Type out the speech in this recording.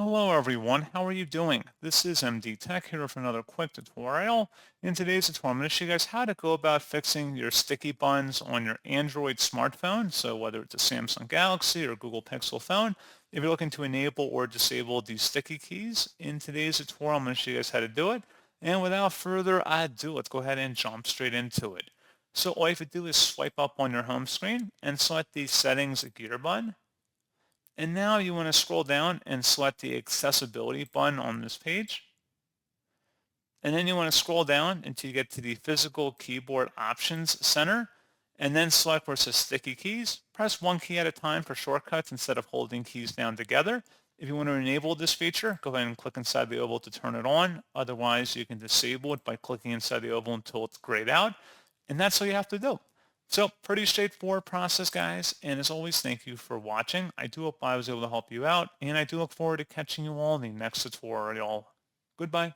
Hello everyone, how are you doing? This is MD Tech here with another quick tutorial. In today's tutorial, I'm going to show you guys how to go about fixing your sticky buttons on your Android smartphone. So whether it's a Samsung Galaxy or Google Pixel phone, if you're looking to enable or disable these sticky keys, in today's tutorial, I'm going to show you guys how to do it. And without further ado, let's go ahead and jump straight into it. So all you have to do is swipe up on your home screen and select the settings gear button. And now you want to scroll down and select the accessibility button on this page. And then you want to scroll down until you get to the physical keyboard options center and then select where it says sticky keys. Press one key at a time for shortcuts instead of holding keys down together. If you want to enable this feature, go ahead and click inside the oval to turn it on. Otherwise, you can disable it by clicking inside the oval until it's grayed out. And that's all you have to do. So pretty straightforward process, guys. And as always, thank you for watching. I do hope I was able to help you out. And I do look forward to catching you all in the next tutorial. Goodbye.